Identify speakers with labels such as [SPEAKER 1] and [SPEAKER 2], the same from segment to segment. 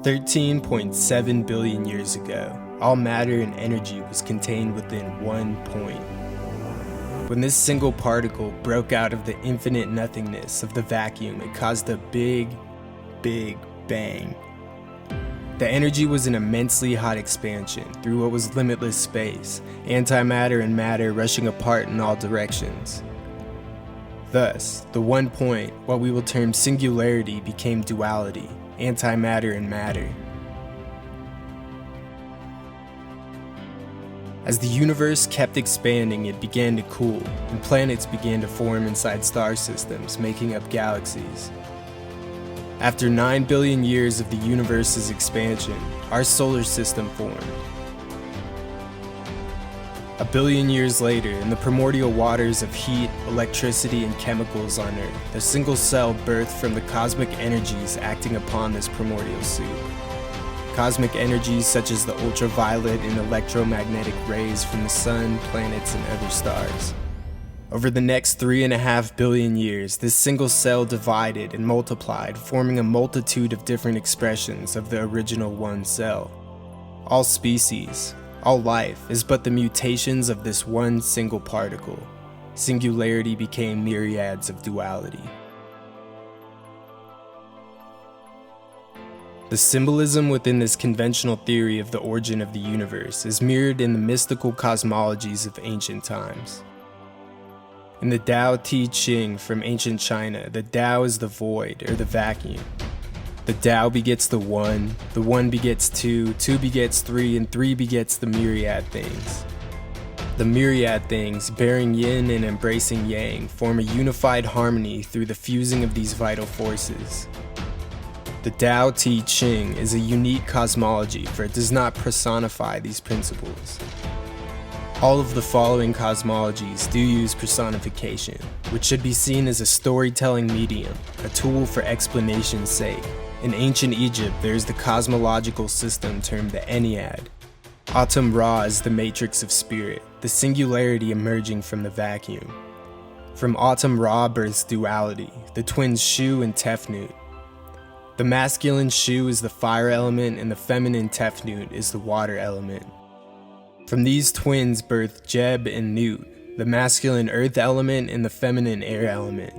[SPEAKER 1] 13.7 billion years ago, all matter and energy was contained within one point. When this single particle broke out of the infinite nothingness of the vacuum, it caused a big, big bang. The energy was an immensely hot expansion through what was limitless space, antimatter and matter rushing apart in all directions. Thus, the one point, what we will term singularity, became duality, antimatter and matter. As the universe kept expanding, it began to cool, and planets began to form inside star systems, making up galaxies. After 9 billion years of the universe's expansion, our solar system formed. A billion years later, in the primordial waters of heat, electricity, and chemicals on Earth, a single cell birthed from the cosmic energies acting upon this primordial soup. Cosmic energies such as the ultraviolet and electromagnetic rays from the sun, planets, and other stars. Over the next 3.5 billion years, this single cell divided and multiplied, forming a multitude of different expressions of the original one cell. All species, all life, is but the mutations of this one single particle. Singularity became myriads of duality. The symbolism within this conventional theory of the origin of the universe is mirrored in the mystical cosmologies of ancient times. In the Tao Te Ching from ancient China, the Tao is the void, or the vacuum. The Tao begets the one begets two begets three, and three begets the myriad things. The myriad things, bearing yin and embracing yang, form a unified harmony through the fusing of these vital forces. The Tao Te Ching is a unique cosmology, for it does not personify these principles. All of the following cosmologies do use personification, which should be seen as a storytelling medium, a tool for explanation's sake. In ancient Egypt, there is the cosmological system termed the Ennead. Atum Ra is the matrix of spirit, the singularity emerging from the vacuum. From Atum Ra births duality, the twins Shu and Tefnut. The masculine Shu is the fire element and the feminine Tefnut is the water element. From these twins birth Jeb and Nut, the masculine earth element and the feminine air element.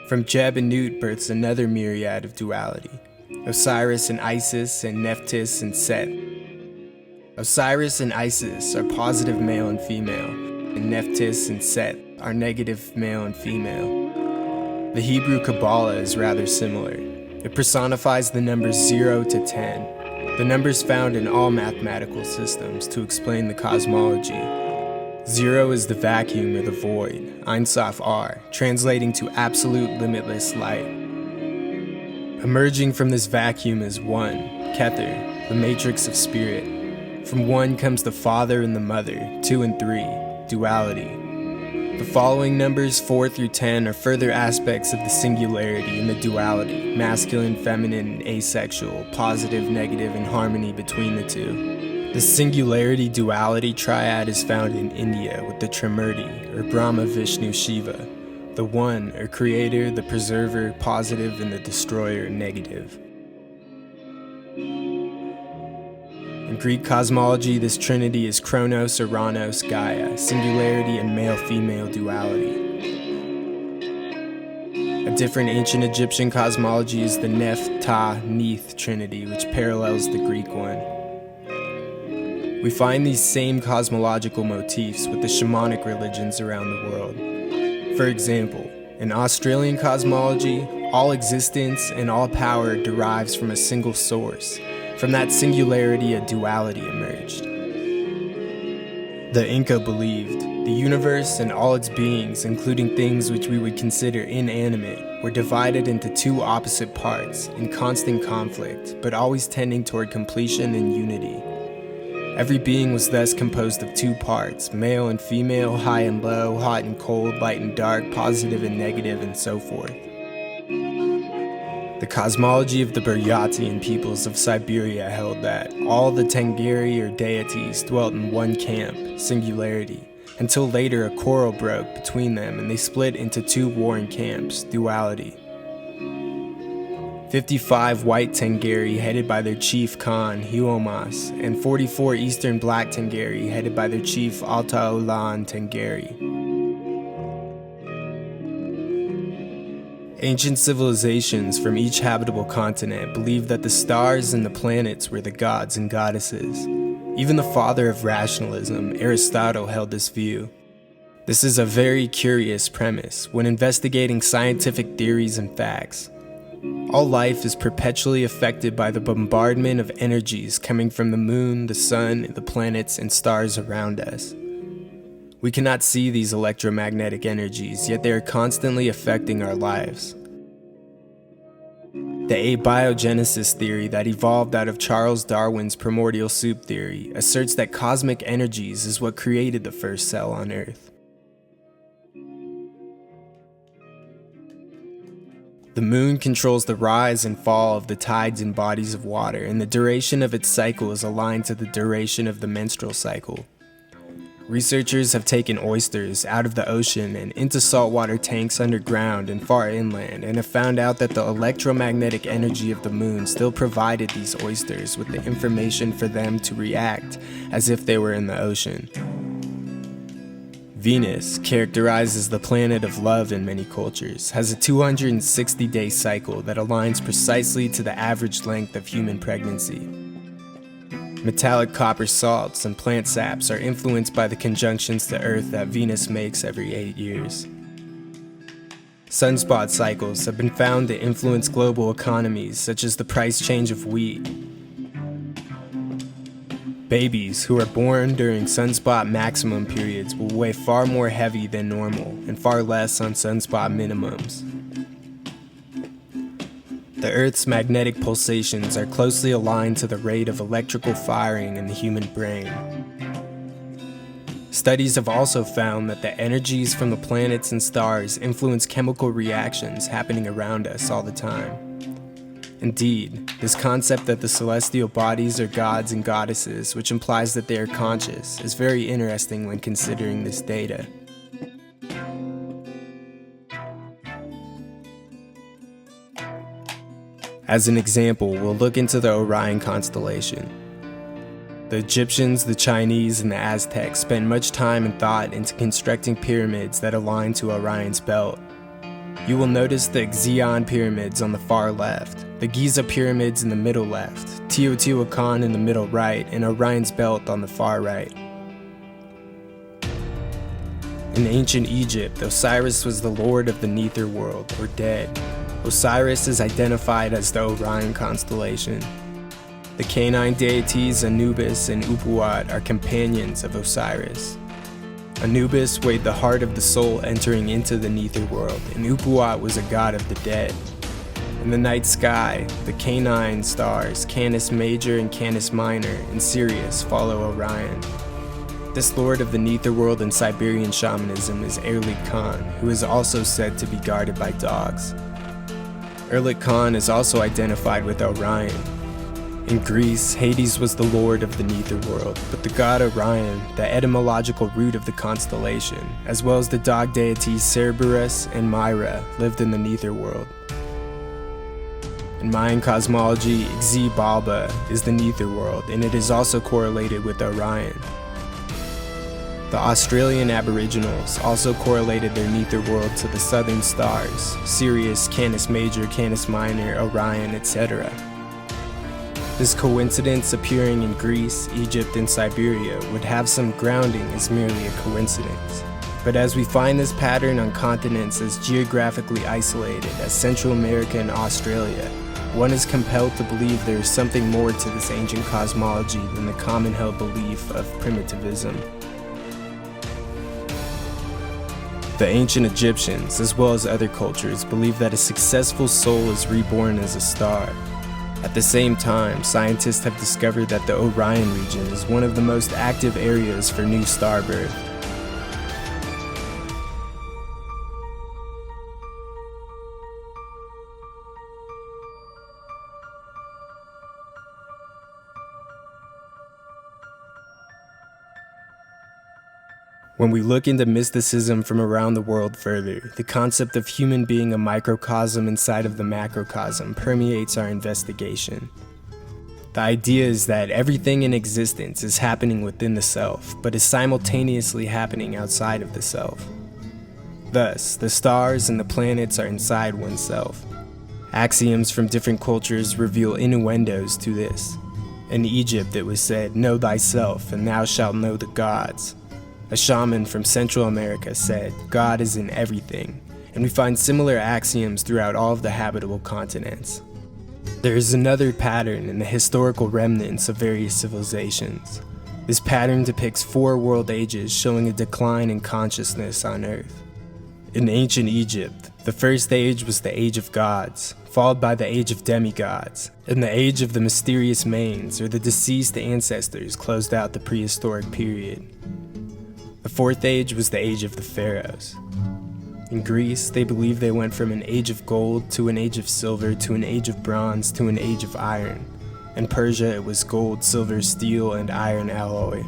[SPEAKER 1] From Jeb and Nut births another myriad of duality, Osiris and Isis and Nephthys and Set. Osiris and Isis are positive male and female, and Nephthys and Set are negative male and female. The Hebrew Kabbalah is rather similar. It personifies the numbers 0 to 10. The numbers found in all mathematical systems to explain the cosmology. 0 is the vacuum or the void, Ein Sof R, translating to absolute limitless light. Emerging from this vacuum is 1, Kether, the matrix of spirit. From 1 comes the father and the mother, 2 and 3, duality. The following numbers 4 through 10 are further aspects of the singularity and the duality, masculine, feminine, and asexual, positive, negative, and harmony between the two. The singularity duality triad is found in India with the Trimurti, or Brahma, Vishnu, Shiva, the one, or creator, the preserver, positive, and the destroyer, negative. In Greek cosmology, this trinity is Kronos, Uranus, Gaia, singularity and male-female duality. A different ancient Egyptian cosmology is the Neph, Ta, Neith trinity, which parallels the Greek one. We find these same cosmological motifs with the shamanic religions around the world. For example, in Australian cosmology, all existence and all power derives from a single source. From that singularity, a duality emerged. The Inca believed the universe and all its beings, including things which we would consider inanimate, were divided into two opposite parts in constant conflict, but always tending toward completion and unity. Every being was thus composed of two parts, male and female, high and low, hot and cold, light and dark, positive and negative, and so forth. The cosmology of the Buryatian peoples of Siberia held that all the Tengiri or deities dwelt in one camp, singularity, until later a quarrel broke between them and they split into two warring camps, duality. 55 white Tengeri headed by their chief Khan, Huomas, and 44 eastern black Tengeri headed by their chief Altaolan Tengeri. Ancient civilizations from each habitable continent believed that the stars and the planets were the gods and goddesses. Even the father of rationalism, Aristotle, held this view. This is a very curious premise when investigating scientific theories and facts. All life is perpetually affected by the bombardment of energies coming from the moon, the sun, the planets, and stars around us. We cannot see these electromagnetic energies, yet they are constantly affecting our lives. The abiogenesis theory that evolved out of Charles Darwin's primordial soup theory asserts that cosmic energies is what created the first cell on Earth. The moon controls the rise and fall of the tides in bodies of water, and the duration of its cycle is aligned to the duration of the menstrual cycle. Researchers have taken oysters out of the ocean and into saltwater tanks underground and far inland, and have found out that the electromagnetic energy of the moon still provided these oysters with the information for them to react as if they were in the ocean. Venus, characterized as the planet of love in many cultures, has a 260-day cycle that aligns precisely to the average length of human pregnancy. Metallic copper salts and plant saps are influenced by the conjunctions to Earth that Venus makes every 8 years. Sunspot cycles have been found to influence global economies, such as the price change of wheat. Babies who are born during sunspot maximum periods will weigh far more heavy than normal and far less on sunspot minimums. The Earth's magnetic pulsations are closely aligned to the rate of electrical firing in the human brain. Studies have also found that the energies from the planets and stars influence chemical reactions happening around us all the time. Indeed, this concept that the celestial bodies are gods and goddesses, which implies that they are conscious, is very interesting when considering this data. As an example, we'll look into the Orion constellation. The Egyptians, the Chinese, and the Aztecs spent much time and thought into constructing pyramids that align to Orion's belt. You will notice the Xi'an pyramids on the far left, the Giza pyramids in the middle left, Teotihuacan in the middle right, and Orion's belt on the far right. In ancient Egypt, Osiris was the lord of the nether world, or dead. Osiris is identified as the Orion constellation. The canine deities Anubis and Upuat are companions of Osiris. Anubis weighed the heart of the soul entering into the nether world, and Upuat was a god of the dead. In the night sky, the canine stars Canis Major and Canis Minor and Sirius follow Orion. This lord of the nether world in Siberian shamanism is Erlik Khan, who is also said to be guarded by dogs. Erlik Khan is also identified with Orion. In Greece, Hades was the lord of the nether world, but the god Orion, the etymological root of the constellation, as well as the dog deities Cerberus and Myra, lived in the nether world. In Mayan cosmology, Xibalba is the nether world, and it is also correlated with Orion. The Australian Aboriginals also correlated their nether world to the southern stars, Sirius, Canis Major, Canis Minor, Orion, etc. This coincidence appearing in Greece, Egypt, and Siberia would have some grounding as merely a coincidence. But as we find this pattern on continents as geographically isolated as Central America and Australia, one is compelled to believe there is something more to this ancient cosmology than the common held belief of primitivism. The ancient Egyptians, as well as other cultures, believed that a successful soul is reborn as a star. At the same time, scientists have discovered that the Orion region is one of the most active areas for new star birth. When we look into mysticism from around the world further, the concept of human being a microcosm inside of the macrocosm permeates our investigation. The idea is that everything in existence is happening within the self, but is simultaneously happening outside of the self. Thus, the stars and the planets are inside oneself. Axioms from different cultures reveal innuendos to this. In Egypt it was said, "Know thyself, and thou shalt know the gods." A shaman from Central America said, "God is in everything," and we find similar axioms throughout all of the habitable continents. There is another pattern in the historical remnants of various civilizations. This pattern depicts 4 world ages showing a decline in consciousness on Earth. In ancient Egypt, the first age was the Age of Gods, followed by the Age of Demigods, and the Age of the Mysterious Manes, or the deceased ancestors, closed out the prehistoric period. The 4th age was the Age of the Pharaohs. In Greece, they believed they went from an age of gold to an age of silver to an age of bronze to an age of iron. In Persia, it was gold, silver, steel, and iron alloy.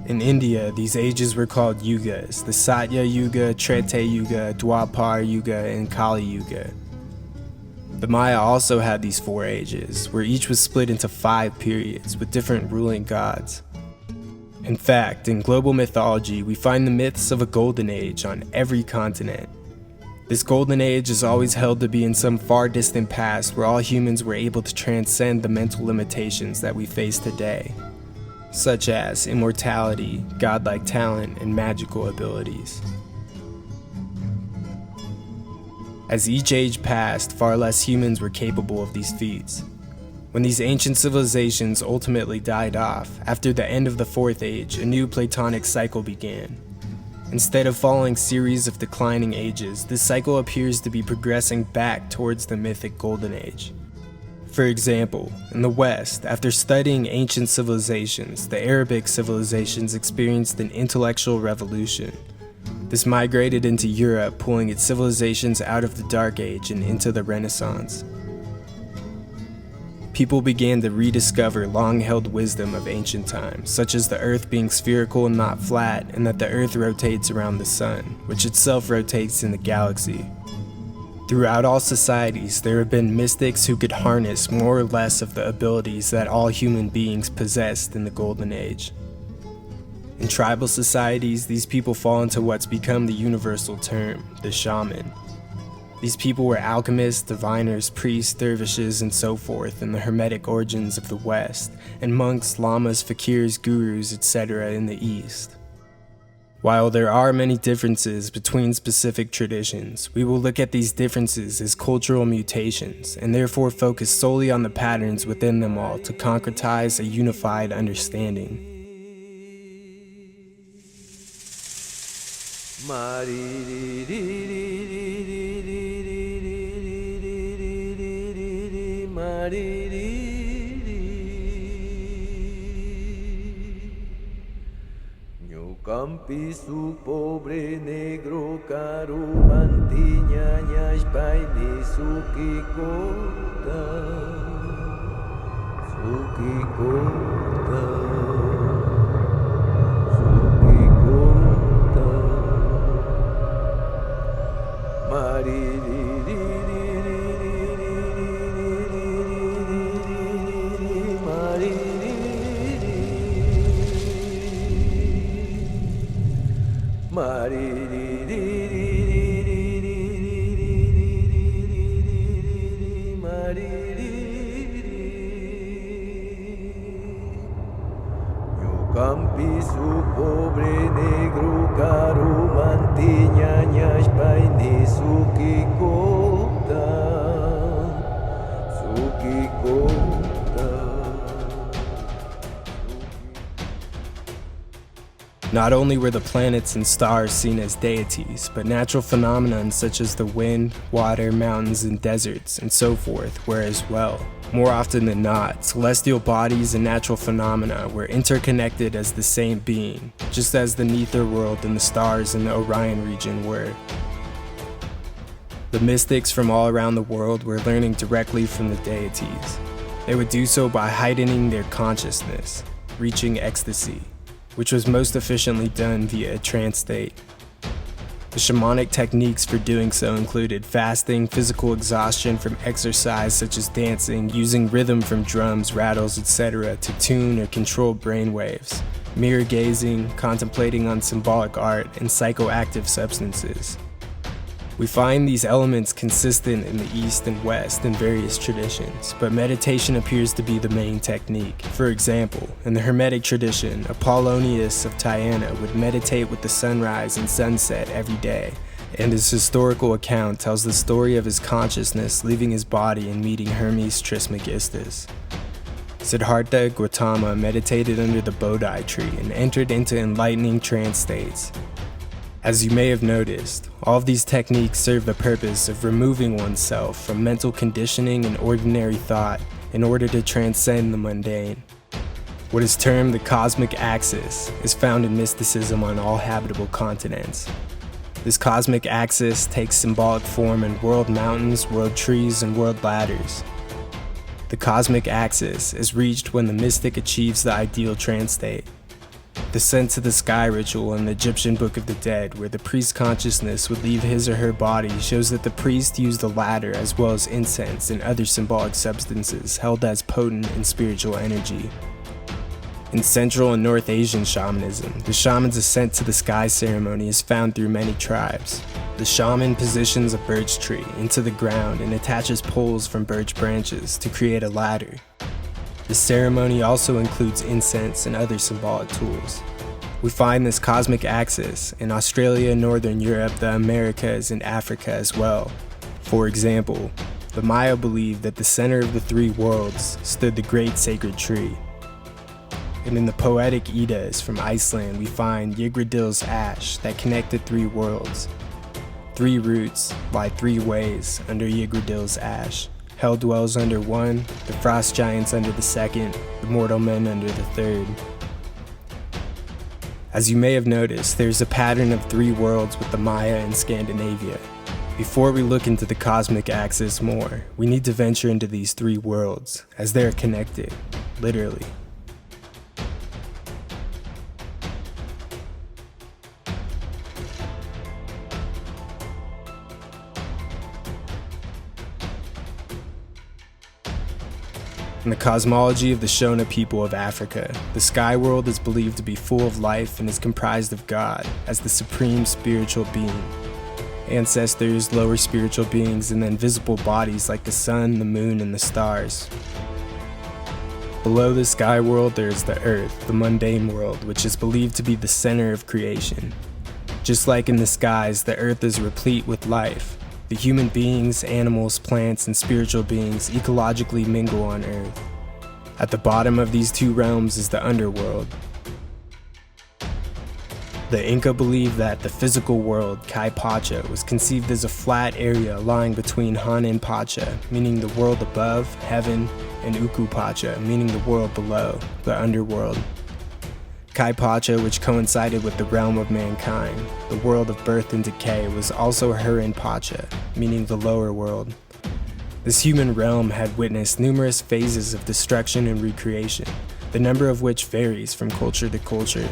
[SPEAKER 1] In India, these ages were called yugas: the Satya Yuga, Treta Yuga, Dwapar Yuga, and Kali Yuga. The Maya also had these 4 ages, where each was split into 5 periods with different ruling gods. In fact, in global mythology, we find the myths of a golden age on every continent. This golden age is always held to be in some far distant past where all humans were able to transcend the mental limitations that we face today, such as immortality, godlike talent, and magical abilities. As each age passed, far less humans were capable of these feats. When these ancient civilizations ultimately died off, after the end of the 4th age, a new Platonic cycle began. Instead of following series of declining ages, this cycle appears to be progressing back towards the mythic Golden Age. For example, in the West, after studying ancient civilizations, the Arabic civilizations experienced an intellectual revolution. This migrated into Europe, pulling its civilizations out of the Dark Age and into the Renaissance. People began to rediscover long-held wisdom of ancient times, such as the Earth being spherical and not flat, and that the Earth rotates around the Sun, which itself rotates in the galaxy. Throughout all societies, there have been mystics who could harness more or less of the abilities that all human beings possessed in the Golden Age. In tribal societies, these people fall into what's become the universal term, the shaman. These people were alchemists, diviners, priests, dervishes, and so forth in the Hermetic origins of the West, and monks, lamas, fakirs, gurus, etc. in the East. While there are many differences between specific traditions, we will look at these differences as cultural mutations, and therefore focus solely on the patterns within them all to concretize a unified understanding.
[SPEAKER 2] Campi su pobre negro caro mantiña ñashpaini su kikota Campi su pobre negro caro mantiña ñashpaini su kikota.
[SPEAKER 1] Not only were the planets and stars seen as deities, but natural phenomena such as the wind, water, mountains, and deserts, and so forth were as well. More often than not, celestial bodies and natural phenomena were interconnected as the same being, just as the Nether world and the stars in the Orion region were. The mystics from all around the world were learning directly from the deities. They would do so by heightening their consciousness, reaching ecstasy. which was most efficiently done via a trance state. The shamanic techniques for doing so included fasting, physical exhaustion from exercise such as dancing, using rhythm from drums, rattles, etc. to tune or control brainwaves, mirror gazing, contemplating on symbolic art, and psychoactive substances. We find these elements consistent in the East and West in various traditions, but meditation appears to be the main technique. For example, in the Hermetic tradition, Apollonius of Tyana would meditate with the sunrise and sunset every day, and his historical account tells the story of his consciousness leaving his body and meeting Hermes Trismegistus. Siddhartha Gautama meditated under the Bodhi tree and entered into enlightening trance states. As you may have noticed, all of these techniques serve the purpose of removing oneself from mental conditioning and ordinary thought in order to transcend the mundane. What is termed the cosmic axis is found in mysticism on all habitable continents. This cosmic axis takes symbolic form in world mountains, world trees, and world ladders. The cosmic axis is reached when the mystic achieves the ideal trance state. The Sent to the Sky ritual in the Egyptian Book of the Dead, where the priest's consciousness would leave his or her body, shows that the priest used a ladder as well as incense and other symbolic substances held as potent and spiritual energy. In Central and North Asian shamanism, the shaman's ascent to the sky ceremony is found through many tribes. The shaman positions a birch tree into the ground and attaches poles from birch branches to create a ladder. The ceremony also includes incense and other symbolic tools. We find this cosmic axis in Australia, Northern Europe, the Americas, and Africa as well. For example, the Maya believed that the center of the three worlds stood the great sacred tree. And in the poetic Eddas from Iceland, we find Yggdrasil's ash that connected three worlds. Three roots lie three ways under Yggdrasil's ash. Hell dwells under one, the frost giants under the second, the mortal men under the third. As you may have noticed, there's a pattern of three worlds with the Maya and Scandinavia. Before we look into the cosmic axis more, we need to venture into these three worlds, as they are connected, literally. In the cosmology of the Shona people of Africa, the sky world is believed to be full of life and is comprised of God as the supreme spiritual being, ancestors, lower spiritual beings, and then visible bodies like the sun, the moon, and the stars. Below the sky world there is the earth, the mundane world, which is believed to be the center of creation. Just like in the skies, the earth is replete with life. The human beings, animals, plants, and spiritual beings ecologically mingle on Earth. At the bottom of these two realms is the underworld. The Inca believed that the physical world, Kai Pacha, was conceived as a flat area lying between Hanan Pacha, meaning the world above, heaven, and Uku Pacha, meaning the world below, the underworld. Kai Pacha, which coincided with the realm of mankind, the world of birth and decay, was also Hurin Pacha, meaning the lower world. This human realm had witnessed numerous phases of destruction and recreation, the number of which varies from culture to culture.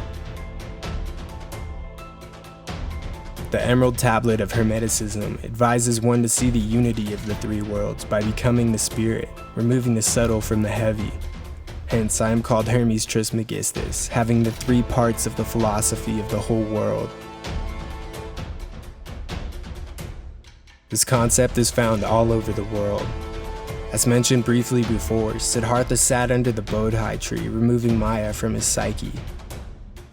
[SPEAKER 1] The Emerald Tablet of Hermeticism advises one to see the unity of the three worlds by becoming the spirit, removing the subtle from the heavy. Hence, I am called Hermes Trismegistus, having the three parts of the philosophy of the whole world. This concept is found all over the world. As mentioned briefly before, Siddhartha sat under the Bodhi tree, removing Maya from his psyche.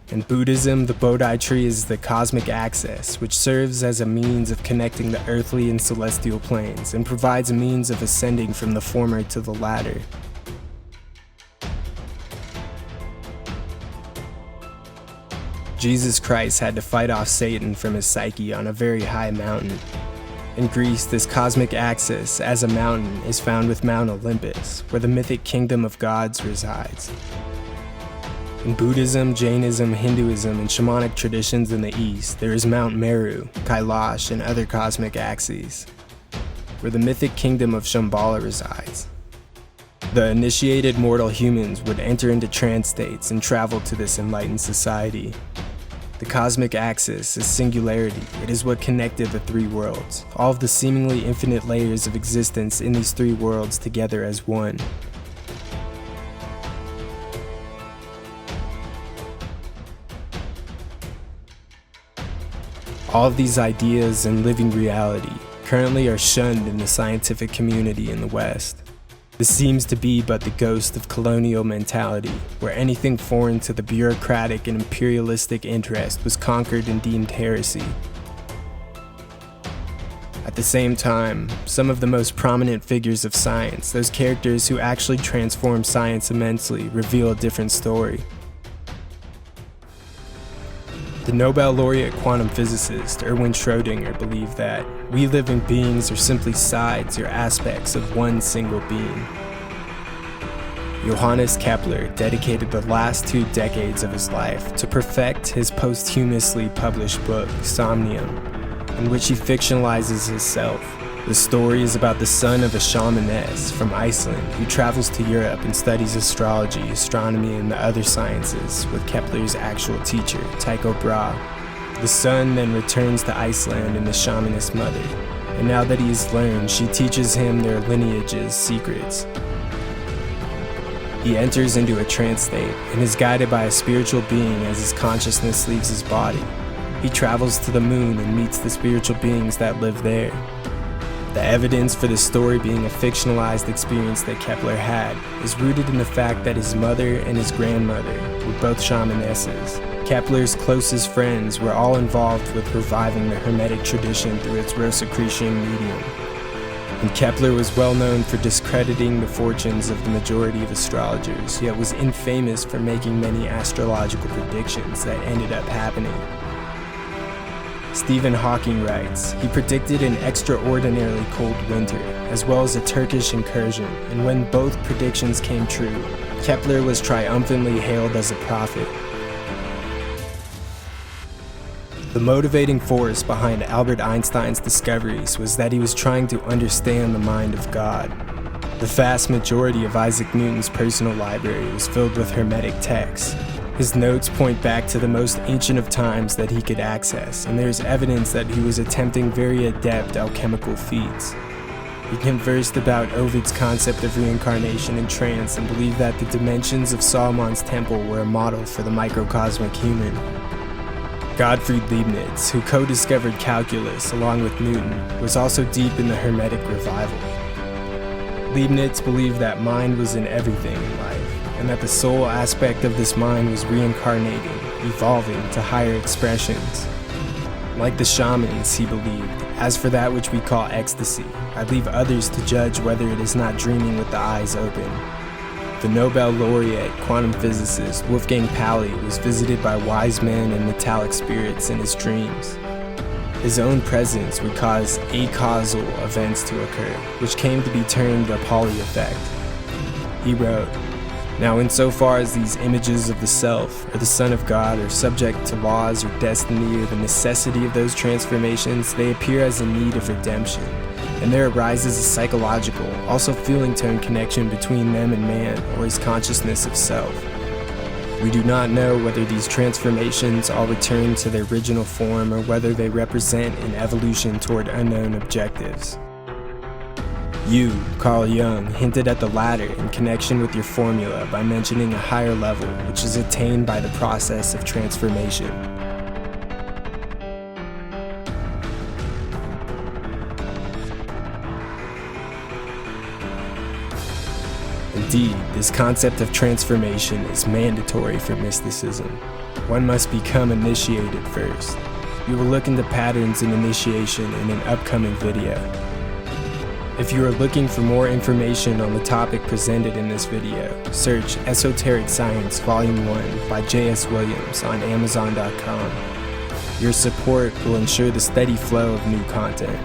[SPEAKER 1] In Buddhism, the Bodhi tree is the cosmic axis, which serves as a means of connecting the earthly and celestial planes, and provides a means of ascending from the former to the latter. Jesus Christ had to fight off Satan from his psyche on a very high mountain. In Greece, this cosmic axis, as a mountain, is found with Mount Olympus, where the mythic kingdom of gods resides. In Buddhism, Jainism, Hinduism, and shamanic traditions in the East, there is Mount Meru, Kailash, and other cosmic axes, where the mythic kingdom of Shambhala resides. The initiated mortal humans would enter into trance states and travel to this enlightened society. The cosmic axis is singularity. It is what connected the three worlds, all of the seemingly infinite layers of existence in these three worlds together as one. All of these ideas and living reality currently are shunned in the scientific community in the West. This seems to be but the ghost of colonial mentality, where anything foreign to the bureaucratic and imperialistic interest was conquered and deemed heresy. At the same time, some of the most prominent figures of science, those characters who actually transform science immensely, reveal a different story. The Nobel laureate quantum physicist Erwin Schrödinger believed that we living beings are simply sides or aspects of one single being. Johannes Kepler dedicated the last 2 decades of his life to perfect his posthumously published book, Somnium, in which he fictionalizes himself. The story is about the son of a shamaness from Iceland who travels to Europe and studies astrology, astronomy, and the other sciences with Kepler's actual teacher, Tycho Brahe. The son then returns to Iceland and the shamaness mother, and now that he has learned, she teaches him their lineage's secrets. He enters into a trance state and is guided by a spiritual being as his consciousness leaves his body. He travels to the moon and meets the spiritual beings that live there. The evidence for this story being a fictionalized experience that Kepler had is rooted in the fact that his mother and his grandmother were both shamanesses. Kepler's closest friends were all involved with reviving the Hermetic tradition through its Rosicrucian medium. And Kepler was well known for discrediting the fortunes of the majority of astrologers, yet was infamous for making many astrological predictions that ended up happening. Stephen Hawking writes, he predicted an extraordinarily cold winter, as well as a Turkish incursion, and when both predictions came true, Kepler was triumphantly hailed as a prophet. The motivating force behind Albert Einstein's discoveries was that he was trying to understand the mind of God. The vast majority of Isaac Newton's personal library was filled with Hermetic texts. His notes point back to the most ancient of times that he could access, and there is evidence that he was attempting very adept alchemical feats. He conversed about Ovid's concept of reincarnation in trance and believed that the dimensions of Solomon's temple were a model for the microcosmic human. Gottfried Leibniz, who co-discovered calculus along with Newton, was also deep in the Hermetic revival. Leibniz believed that mind was in everything in life, and that the soul aspect of this mind was reincarnating, evolving to higher expressions. Like the shamans, he believed, as for that which we call ecstasy, I leave others to judge whether it is not dreaming with the eyes open. The Nobel laureate quantum physicist Wolfgang Pauli was visited by wise men and metallic spirits in his dreams. His own presence would cause acausal events to occur, which came to be termed the Pauli effect. He wrote, now, insofar as these images of the self or the Son of God are subject to laws or destiny or the necessity of those transformations, they appear as in need of redemption, and there arises a psychological, also feeling tone connection between them and man or his consciousness of self. We do not know whether these transformations all return to their original form or whether they represent an evolution toward unknown objectives. You, Carl Jung, hinted at the latter in connection with your formula by mentioning a higher level, which is attained by the process of transformation. Indeed, this concept of transformation is mandatory for mysticism. One must become initiated first. We will look into patterns in initiation in an upcoming video. If you are looking for more information on the topic presented in this video, search Esoteric Science Volume 1 by J.S. Williams on Amazon.com. Your support will ensure the steady flow of new content.